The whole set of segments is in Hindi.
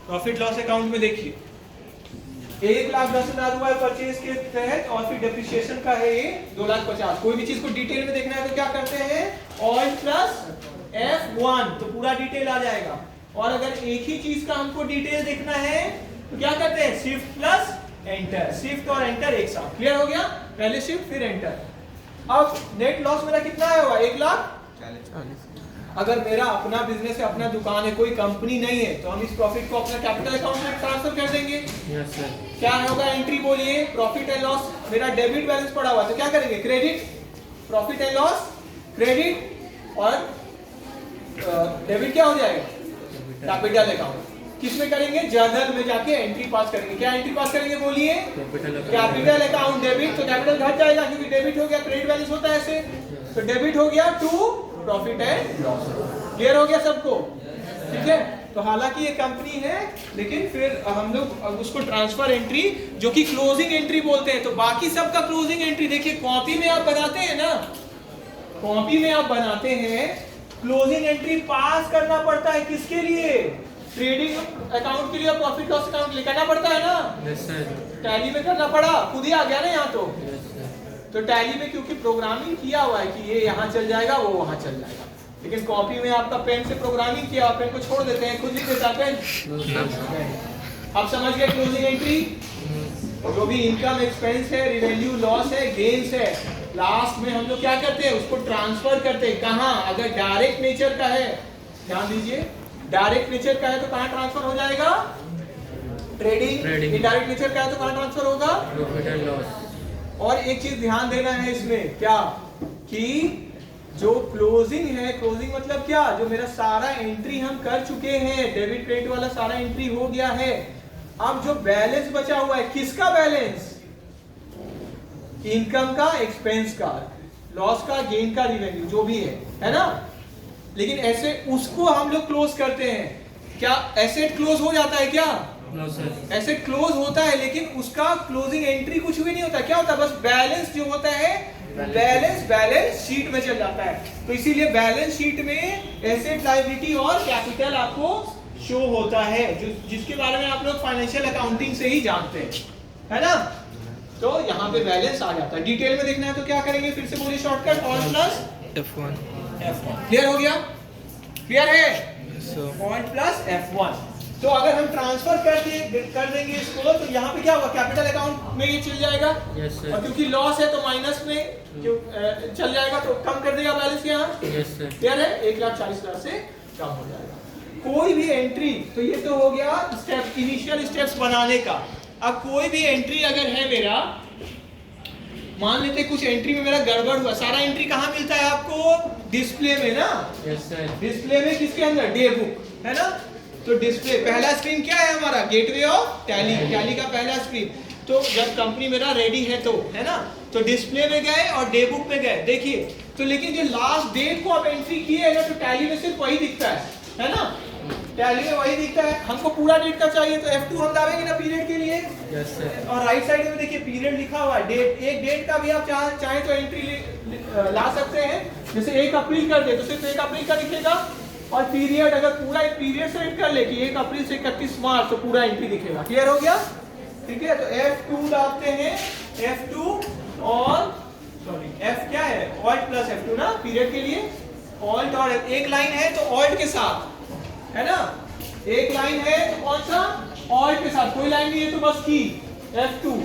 प्रॉफिट लॉस अकाउंट में देखिए 1,10,000 रुपए परचेज के तहत और फिर डेप्रिसिएशन का है ये 2,50,000। कोई भी चीज को डिटेल में देखना है तो क्या करते हैं ऑल्ट प्लस F1 तो पूरा डिटेल आ जाएगा। और अगर एक ही चीज का हमको डिटेल देखना है तो क्या करते हैं शिफ्ट प्लस एंटर, शिफ्ट और एंटर एक साथ। क्लियर हो गया, पहले शिफ्ट फिर एंटर। अब नेट लॉस मेरा कितना आया हुआ 1,40,000। अगर मेरा अपना बिजनेस है, अपना दुकान है, कोई कंपनी नहीं है तो हम इस प्रॉफिट को अपना कैपिटल अकाउंट में ट्रांसफर कर देंगे। Yes sir. क्या होगा एंट्री बोलिए प्रॉफिट एंड लॉस, मेरा डेबिट बैलेंस पड़ा हुआ तो क्या करेंगे credit, profit and loss credit और डेबिट क्या हो जाएगा कैपिटल अकाउंट। किसमें करेंगे जर्नल में जाके एंट्री पास करेंगे। क्या एंट्री पास करेंगे बोलिए कैपिटल अकाउंट डेबिट। तो कैपिटल घट जाएगा क्योंकि डेबिट हो गया, क्रेडिट बैलेंस होता है ऐसे, तो डेबिट हो गया to profit and loss. Clear हो गया सबको, ठीक है। तो हालांकि ये कंपनी है लेकिन फिर हम लोग उसको ट्रांसफर एंट्री जो कि क्लोजिंग एंट्री बोलते हैं। तो बाकी सबका क्लोजिंग एंट्री देखिए कॉपी में आप बनाते हैं ना, कॉपी में आप बनाते हैं क्लोजिंग एंट्री पास करना पड़ता है किसके लिए, ट्रेडिंग अकाउंट के लिए, प्रॉफिट लॉस अकाउंट लिए करना पड़ता है ना। Yes sir. टैली में करना पड़ा, खुद ही आ गया ना यहाँ तो। Yes sir. तो टैली में क्योंकि प्रोग्रामिंग किया हुआ है कि ये यहाँ चल जाएगा वो वहाँ चल जाएगा, लेकिन कॉपी में आपका पेन से प्रोग्रामिंग किया, पेन को छोड़ देते हैं, खुद लिख देता पेन। अब समझ गए क्लोजिंग एंट्री, जो भी इनकम एक्सपेंस है, रेवेन्यू लॉस है, गेन्स है, लास्ट में हम लोग क्या करते हैं उसको ट्रांसफर करते हैं। कहाँ, अगर डायरेक्ट नेचर का है, ध्यान दीजिए डायरेक्ट नेचर का है तो कहाँ ट्रांसफर हो जाएगा ट्रेडिंग। इनडायरेक्ट नेचर का है तो कहाँ ट्रांसफर होगा प्रॉफिट एंड लॉस। और एक चीज ध्यान देना है इसमें क्या कि जो क्लोजिंग है, क्लोजिंग मतलब क्या, जो मेरा सारा एंट्री हम कर चुके हैं, डेबिट क्रेडिट वाला सारा एंट्री हो गया है। अब जो बैलेंस बचा हुआ है किसका बैलेंस, इनकम का, एक्सपेंस का, लॉस का, गेन का, रिवेन्यू जो भी है ना। लेकिन ऐसे उसको हम लोग क्लोज करते हैं। क्या एसेट क्लोज हो जाता है क्या, एसेट क्लोज होता है लेकिन उसका क्लोजिंग एंट्री कुछ भी नहीं होता। क्या होता है बस बैलेंस जो होता है बैलेंस शीट में चल जाता है। तो इसीलिए बैलेंस शीट में एसेट, लायबिलिटी और कैपिटल आपको शो होता है, जिसके बारे में आप लोग फाइनेंशियल अकाउंटिंग से ही जानते हैं, है ना। तो यहाँ पे बैलेंस आ जाता है। डिटेल में देखना है तो क्या करेंगे, फिर से बोलिए shortcut all plus F1। Clear हो गया, क्लियर है, ऑल प्लस F1। तो अगर हम ट्रांसफर कर देंगे इसको तो यहाँ पे क्या होगा कैपिटल अकाउंट में ये चल जाएगा। Yes sir. और क्योंकि लॉस है तो माइनस में जो चल जाएगा तो कम कर देगा बैलेंस यहाँ। Yes sir. क्लियर है, 1,40,000 से कम हो जाएगा कोई भी एंट्री। तो ये तो हो गया स्टेप, इनिशियल स्टेप्स बनाने का। अब कोई भी एंट्री अगर है मेरा, मान लेते कुछ एंट्री में मेरा गड़बड़ हुआ, सारा एंट्री कहाँ मिलता है आपको डिस्प्ले में ना। Yes sir. डिस्प्ले में किसके अंदर, डे बुक है ना। तो डिस्प्ले पहला स्क्रीन क्या है हमारा, गेटवे ऑफ टैली, टैली का पहला स्क्रीन। तो जब कंपनी मेरा रेडी है तो, है ना, तो डिस्प्ले में गए और डे बुक में गए, देखिए तो। लेकिन जो लास्ट डेट को आप एंट्री किए है ना तो टैली में सिर्फ वही दिखता है ना, टैली में वही दिखता है। हमको पूरा डेट का चाहिए तो F2 हम दाबेंगे ना पीरियड के लिए। Yes sir. और राइट साइड में देखिए पीरियड लिखा हुआ है, डेट, एक डेट का भी आप चाहे तो एंट्री ला सकते हैं। जैसे 1 अप्रैल कर दे तो सिर्फ 1 अप्रैल का दिखेगा, और पीरियड अगर पूरा एक पीरियड सेलेक्ट कर ले कि 1 अप्रैल से 31 मार्च तो पूरा एंट्री दिखेगा। क्लियर हो गया, ठीक है। तो F2 दाबते हैं, F2 और सॉरी F क्या है, ऑल्ट प्लस F2 ना पीरियड के लिए, ऑल्ट और एक लाइन है तो ऑल्ट के साथ, है ना। एक लाइन है तो कौन सा, ऑल्ट के साथ, कोई लाइन नहीं है तो बस की F2,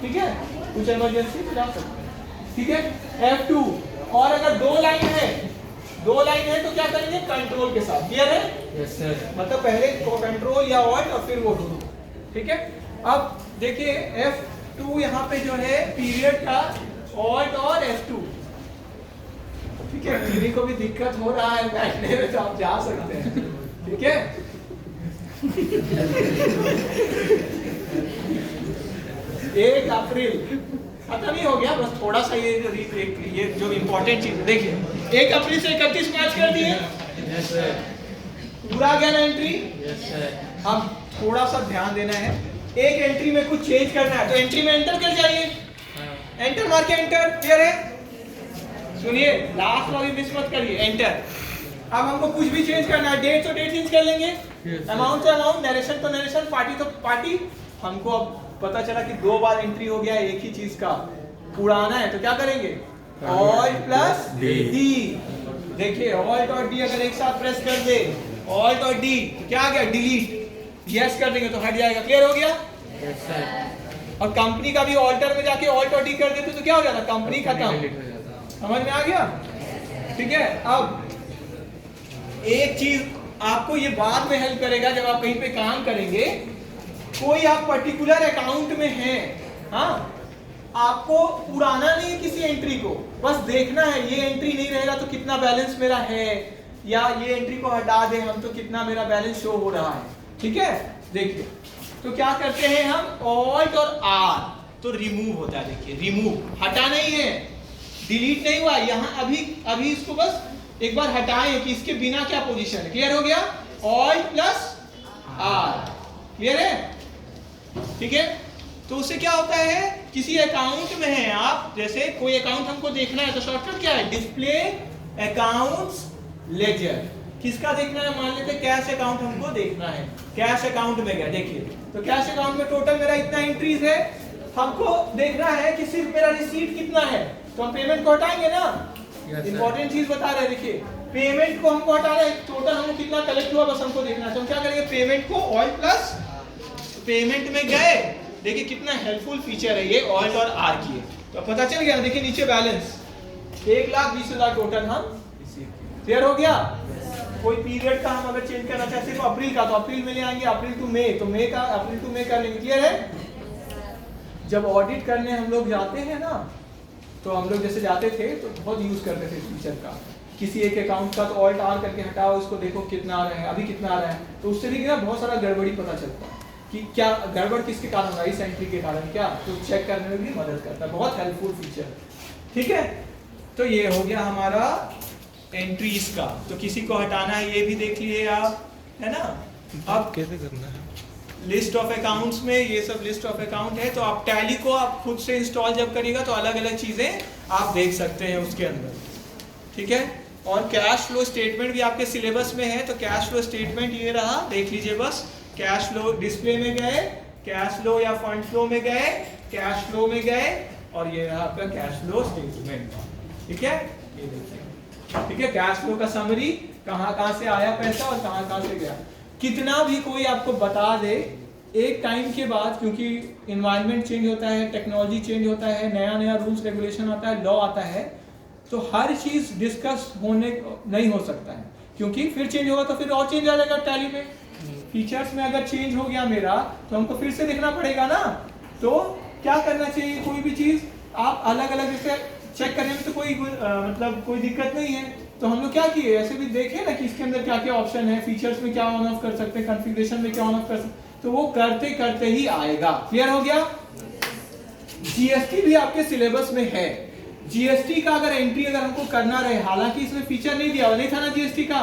ठीक है। कुछ इमरजेंसी तो जा सकते हैं, ठीक है। F2 और अगर दो लाइन है तो क्या करेंगे कंट्रोल के साथ। क्लियर है, यस सर। मतलब पहले कंट्रोल या ऑल्ट और फिर वो, ठीक है। अब देखिए F2 यहाँ पे जो है पीरियड का, ऑल्ट और F2, ठीक है। किसी को भी दिक्कत हो रहा है बैठने में तो आप जा सकते हैं, ठीक है। 1 अप्रैल खत्म ही हो गया, बस थोड़ा सा ये जो इम्पोर्टेंट चीज देखिए, 1 अप्रैल से 31 मार्च कर दिए। Yes sir. पूरा गया ना एंट्री। Yes sir. अब थोड़ा सा ध्यान देना है, एक एंट्री में कुछ चेंज करना है तो एंट्री में एंटर कर जाइए, एंटर मार के एंटर। क्लियर है, सुनिए लास्ट वाली मिस मत करिए, एंटर। अब हमको कुछ भी चेंज करना है, डेट तो डेट चेंज कर लेंगे, Yes, अमाउंट तो अमाउंट, नरेशन तो नरेशन, पार्टी तो पार्टी। हमको अब पता चला कि 2 बार एंट्री हो गया एक ही चीज का, उड़ाना है तो क्या करेंगे, ऑल्ट प्लस डी। देखिए ऑल्ट और डी अगर एक साथ प्रेस कर दे, ऑल्ट और डी, तो क्या आ गया, डिलीट। यस कर देंगे तो हट जाएगा। क्लियर हो गया। Yes, sir. और कंपनी का भी ऑल्टर में जाके ऑल्ट और डी कर देते तो क्या हो जाता, कंपनी खत्म। Delete हो जाता। समझ में आ गया। ठीक है। अब एक चीज आपको ये बाद में हेल्प करेगा जब आप कहीं पे काम करेंगे, कोई आप पर्टिकुलर अकाउंट में हैं, हाँ, आपको उड़ाना नहीं है किसी एंट्री को, बस देखना है ये एंट्री नहीं रहेगा तो कितना बैलेंस मेरा है, या ये एंट्री को हटा दें हम तो कितना मेरा बैलेंस शो हो रहा है। ठीक है। देखिए तो क्या करते हैं हम, ऑल्ट और आर तो रिमूव होता है। देखिए रिमूव, हटा नहीं है, डिलीट नहीं हुआ यहाँ, अभी इसको बस एक बार हटाएं कि इसके बिना क्या पोजीशन है। क्लियर हो गया। Alt plus are. क्लियर है। ठीक है। तो उससे क्या होता है, किसी अकाउंट में है आप, जैसे कोई अकाउंट हमको देखना है तो शॉर्टकट क्या है, डिस्प्ले अकाउंट्स लेजर। किसका देखना है, मान लेते कैश अकाउंट हमको देखना है, कैश अकाउंट में गया। देखिए तो कैश अकाउंट में टोटल मेरा इतना एंट्रीज है, हमको देखना है कि सिर्फ मेरा रिसीट कितना है, तो हम पेमेंट को हटाएंगे ना। इंपॉर्टेंट चीज बता रहे हैं। देखिए पेमेंट को हमको हटा रहे हैं, टोटल हमको कितना कलेक्ट हुआ बस हमको देखना है, तो हम क्या करेंगे, पेमेंट को ऑल्ट प्लस पेमेंट में गए। देखिए कितना हेल्पफुल फीचर है ये ऑल्ट और आर की, तो पता चल गया। देखिए नीचे बैलेंस 1,20,000 टोटल हम। क्लियर हो गया। कोई पीरियड का हम अगर चेंज करना चाहते हैं, सिर्फ अप्रैल का, तो अप्रैल में ले आएंगे, अप्रैल टू मई, तो मई का अप्रैल टू मई कर लेंगे। क्लियर है। जब ऑडिट करने हम लोग जाते हैं ना, तो हम लोग जैसे जाते थे तो बहुत यूज करते थे इस फीचर का, किसी एक अकाउंट का तो ऑल्ट आर करके हटाओ, उसको देखो कितना आ रहा है, अभी कितना आ रहा है, तो उससे भी ना बहुत सारा गड़बड़ी पता चलता है कि क्या गड़बड़ किसके कारण है, इस एंट्री के कारण क्या, तो चेक करने में भी मदद करता है। बहुत हेल्पफुल फीचर है। ठीक है। तो ये हो गया हमारा एंट्रीज का। तो किसी को हटाना है ये भी देख लिए आप, है ना। अब कैसे करना है, लिस्ट ऑफ अकाउंट्स में ये सब लिस्ट ऑफ अकाउंट है, तो आप टैली को आप खुद से इंस्टॉल जब करिएगा तो अलग अलग चीजें आप देख सकते हैं उसके अंदर। ठीक है। और कैश फ्लो स्टेटमेंट भी आपके सिलेबस में है, तो कैश फ्लो स्टेटमेंट ये रहा, देख लीजिए बस। कैश फ्लो डिस्प्ले में गए, कैश फ्लो या फंड फ्लो में गए, कैश फ्लो में गए, और ये रहा आपका कैश फ्लो स्टेटमेंट। ठीक है। ये देखिए। ठीक है। कैश फ्लो का समरी, कहाँ से आया पैसा और कहाँ से गया। कितना भी कोई आपको बता दे, एक टाइम के बाद, क्योंकि इन्वायरमेंट चेंज होता है, टेक्नोलॉजी चेंज होता है, नया नया रूल्स रेगुलेशन आता है, लॉ आता है, तो हर चीज डिस्कस होने नहीं हो सकता है, क्योंकि फिर चेंज होगा तो फिर और चेंज आ जाएगा टैली में। फीचर्स में अगर चेंज हो गया मेरा तो हमको फिर से देखना पड़ेगा ना। तो क्या करना चाहिए, कोई भी चीज आप अलग अलग जैसे चेक करने में तो कोई मतलब कोई दिक्कत नहीं है। तो हम लोग क्या किए, ऐसे भी देखे ना कि इसके अंदर क्या क्या ऑप्शन है, फीचर्स में क्या ऑन ऑफ कर सकते हैं, कॉन्फ़िगरेशन में क्या ऑन ऑफ कर सकते हैं, तो वो करते करते ही आएगा। क्लियर हो गया। जीएसटी भी आपके सिलेबस में है। जीएसटी का अगर एंट्री अगर हमको करना रहे, हालांकि इसमें फीचर नहीं दिया हुआ, नहीं था ना जीएसटी का,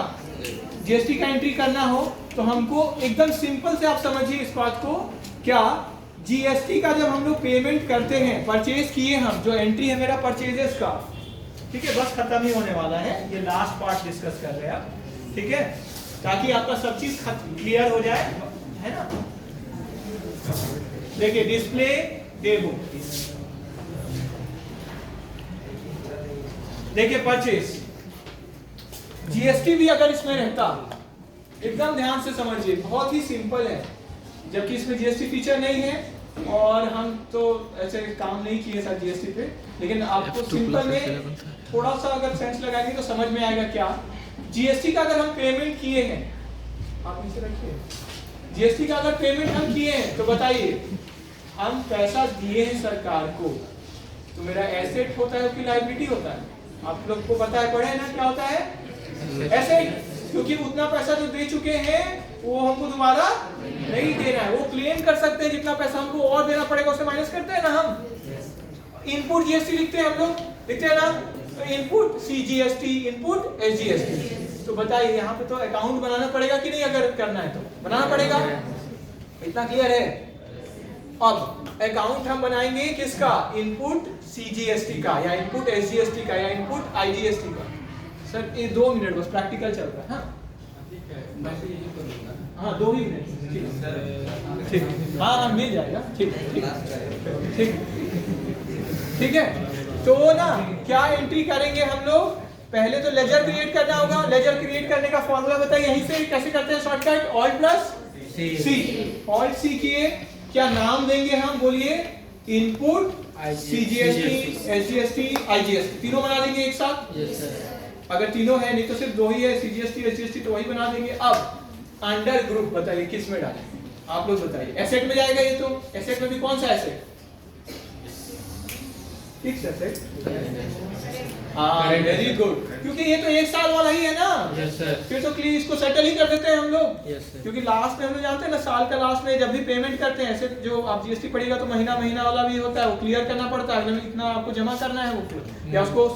जीएसटी का एंट्री करना हो तो हमको एकदम सिंपल से आप समझिए इस बात को, क्या जीएसटी का जब हम लोग पेमेंट करते हैं, परचेज किए हम, जो एंट्री है मेरा परचेजेस का, ठीक है, बस खत्म ही होने वाला है, ये लास्ट पार्ट डिस्कस कर रहे हैं आप। ठीक है, ताकि आपका सब चीज क्लियर हो जाए, है ना। देखिए डिस्प्ले डेबो, देखिए परचेज, जीएसटी भी अगर इसमें रहता, एकदम ध्यान से समझिए, बहुत ही सिंपल है, जबकि इसमें जीएसटी फीचर नहीं है और हम तो ऐसे काम नहीं किए सर जीएसटी पे, लेकिन आपको सिंपल में थोड़ा सा अगर सेंस लगाएंगे तो समझ में आएगा। क्या जीएसटी का अगर हम पेमेंट किए हैं, आप नीचे रखिए, जीएसटी का अगर पेमेंट हम किए हैं तो बताइए, हम पैसा दिए हैं सरकार को, तो मेरा एसेट होता है कि लायबिलिटी होता है? आप लोग को पता है, पढ़े है ना, क्या होता है एसेट, क्योंकि उतना पैसा जो दे चुके हैं वो हमको दोबारा नहीं देना है, वो क्लेम कर सकते हैं, जितना पैसा हमको और देना पड़ेगा उसे माइनस करते हैं ना हम। इनपुट जीएसटी लिखते हैं हम लोग, लिखते हैं ना, तो इनपुट सीजीएसटी, इनपुट एसजीएसटी। तो बताइए यहाँ पे तो अकाउंट बनाना पड़ेगा कि नहीं, अगर करना है तो बनाना पड़ेगा, इतना क्लियर है। अब अकाउंट हम बनाएंगे किसका, इनपुट सीजीएसटी का, या इनपुट एसजीएसटी का, या इनपुट आईजीएसटी का। सर ये 2 मिनट बस, प्रैक्टिकल चल रहा है। हाँ हाँ 2 ही मिनट, ठीक ठीक, हाँ हाँ मिल जाएगा, ठीक ठीक ठीक ठीक है। तो ना क्या एंट्री करेंगे हम लोग, पहले तो लेजर क्रिएट करना होगा। लेजर क्रिएट करने का फॉर्मूला बताइए, यहीं से कैसे करते हैं शॉर्टकट, ऑल्ट प्लस सी। ऑल्ट सी किए, क्या नाम देंगे हम, बोलिए, इनपुट, सीजीएसटी, एसजीएसटी, आईजीएसटी, तीनों बना देंगे एक साथ। Yes sir. अगर तीनों है, नहीं तो सिर्फ 2 ही है, सीजीएसटी एसजीएसटी, तो वही बना देंगे। अब अंडर ग्रुप बताइए किस में डालें, आप लोग बताइए। एसेट में जाएगा ये, तो एसेट में भी कौन सा एसेट, फिक्स एसेट, हाँ वेरी गुड, क्योंकि ये तो 1 साल वाला ही है ना। Yes sir. फिर तो क्लियर इसको सेटल ही कर देते हैं हम लोग। Yes sir. क्योंकि लास्ट में हम लोग जानते हैं ना, साल का लास्ट में जब भी पेमेंट करते हैं, ऐसे जो आप जीएसटी पड़ेगा तो महीना महीना वाला भी होता है, वो क्लियर करना पड़ता है, अगले में इतना आपको जमा करना है वो, या उसको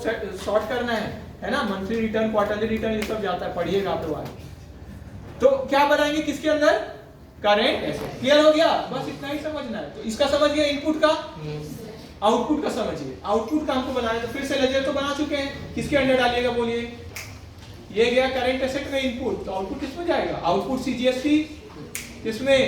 शॉर्ट करना है ना, मंथली रिटर्न, क्वार्टरली रिटर्न, ये सब जाता है, पढ़िएगा आप लोग आगे। तो क्या बनाएंगे किसके अंदर, करेंट एसेट। क्लियर हो गया, बस इतना ही समझना है। तो इसका समझ गया, इनपुट का, आउटपुट का समझिए। आउटपुट का हमको बनाना है, तो फिर से लेजर तो बना चुके हैं, किसके अंडर डालिएगा बोलिए, ये गया करंट एसेट में इनपुट, तो आउटपुट किसमें जाएगा, आउटपुट सीजीएसटी, किसमें,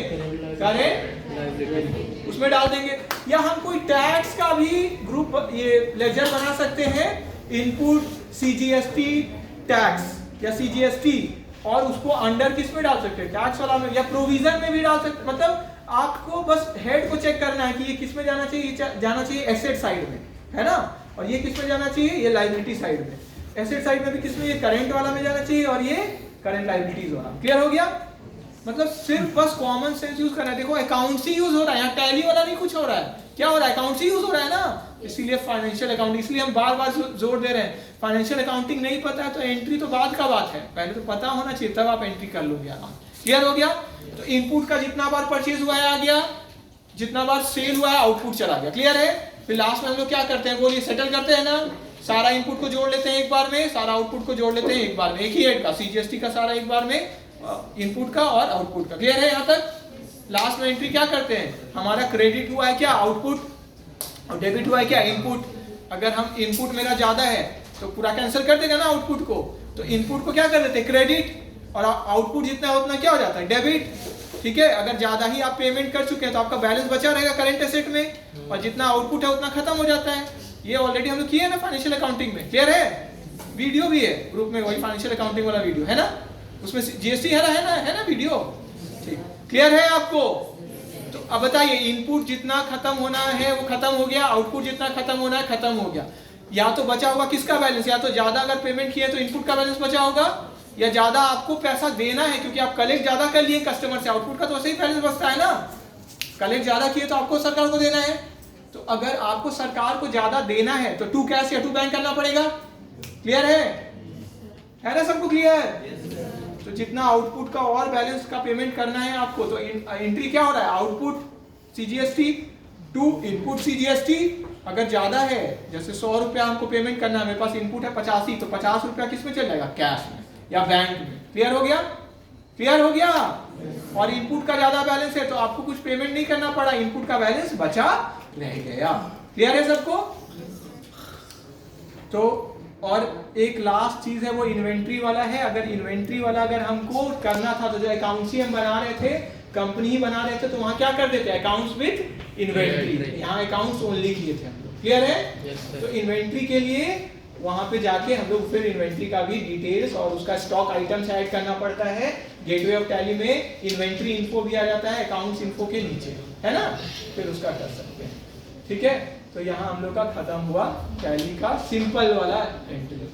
करेंट, उसमें डाल देंगे। या हम कोई टैक्स का भी ग्रुप ये लेजर बना सकते हैं, इनपुट सीजीएसटी टैक्स या सीजीएसटी, और उसको अंडर किस में डाल सकते हैं, टैक्स वाला में, या प्रोविजन में भी डाल सकते हैं। मतलब आपको बस हेड को चेक करना है कि ये किस में जाना चाहिए, ये जाना चाहिए एसेट साइड में, है ना, और ये किस में जाना चाहिए, ये लायबिलिटी साइड में। एसेट साइड में भी किस में, ये करंट वाला में जाना चाहिए, और ये करंट लायबिलिटीज वाला। क्लियर हो गया, मतलब सिर्फ बस कॉमन सेंस यूज करना है। देखो अकाउंट से यूज हो रहा है, यहाँ टैली वाला नहीं कुछ हो रहा है, क्या हो रहा है, अकाउंट से यूज हो रहा है ना, इसीलिए फाइनेंशियल अकाउंटिंग, इसलिए हम बार बार जोर दे रहे हैं। फाइनेंशियल अकाउंटिंग नहीं पता है तो एंट्री तो बाद का बात है, पहले तो पता होना चाहिए, तब आप एंट्री कर लोगे आराम। क्लियर हो गया, तो इनपुट का जितना बार परचेज हुआ है आ गया, जितना बार सेल हुआ है आउटपुट चला गया। क्लियर है, फिर लास्ट में हम लोग क्या करते हैं, बोलिए, सेटल करते हैं ना, सारा इनपुट को जोड़ लेते हैं एक बार में, सारा आउटपुट को जोड़ लेते हैं एक बार में, एक ही हेड का, सीजीएसटी का सारा एक बार में, इनपुट का और आउटपुट का। क्लियर है यहाँ तक। लास्ट में एंट्री क्या करते हैं, हमारा क्रेडिट हुआ है क्या, आउटपुट, और डेबिट हुआ है क्या, इनपुट। अगर हम इनपुट मेरा ज्यादा है तो पूरा कैंसिल कर देगा ना आउटपुट को, तो इनपुट को क्या कर देते हैं, क्रेडिट, और आउटपुट जितना है उतना क्या हो जाता है, डेबिट। ठीक है, अगर ज्यादा ही आप पेमेंट कर चुके हैं तो आपका बैलेंस बचा रहेगा करंट एसेट में, और जितना आउटपुट है उतना खत्म हो जाता है। ये ऑलरेडी हम लोग किए ना फाइनेंशियल अकाउंटिंग में। क्लियर है, वीडियो भी है ग्रुप में, वही फाइनेंशियल अकाउंटिंग वाला वीडियो है ना, उसमें जीएसटी है ना वीडियो। ठीक, क्लियर है आपको। तो अब बताइए, इनपुट जितना खत्म होना है वो खत्म हो गया, आउटपुट जितना खत्म होना है खत्म हो गया। या तो बचा होगा किसका बैलेंस, या तो ज्यादा अगर पेमेंट किए तो इनपुट का बैलेंस बचा होगा, या ज्यादा आपको पैसा देना है क्योंकि आप कलेक्ट ज्यादा कर लिए कस्टमर से, आउटपुट का तो वैसे ही बैलेंस बचता है ना, कलेक्ट ज्यादा किए तो आपको सरकार को देना है। तो अगर आपको सरकार को ज्यादा देना है तो टू कैश या टू बैंक करना पड़ेगा। क्लियर है ना सबको, क्लियर? तो जितना आउटपुट का और बैलेंस का पेमेंट करना है आपको, तो एंट्री क्या हो रहा है, output CGST to input CGST. अगर ज्यादा है, जैसे 100 रुपया हमको पेमेंट करना है, मेरे पास इनपुट है 85, तो 50 रुपया किस में चल जाएगा, कैश में या बैंक में। क्लियर हो गया, क्लियर हो गया। और इनपुट का ज्यादा बैलेंस है तो आपको कुछ पेमेंट नहीं करना पड़ा, इनपुट का बैलेंस बचा रह गया। क्लियर है सबको। तो और एक लास्ट चीज है वो इन्वेंट्री वाला है। अगर इन्वेंट्री वाला अगर हमको करना था तो जो अकाउंट्स ही हम बना रहे थे, कंपनी ही बना रहे थे, तो वहां क्या कर देते, अकाउंट्स विद इन्वेंट्री, यहाँ अकाउंट्स ओनली किए थे हम लोग। क्लियर है। तो इन्वेंट्री के लिए वहां पे जाके हम लोग फिर इन्वेंट्री का भी डिटेल्स और उसका स्टॉक आइटम्स ऐड करना पड़ता है। गेटवे ऑफ टैली में इन्वेंट्री इन्फो भी आ जाता है अकाउंट्स इन्फो के नीचे, है ना, फिर उसका कर सकते हैं। ठीक है, तो यहाँ हम लोग का खत्म हुआ टैली का सिंपल वाला एंट्री।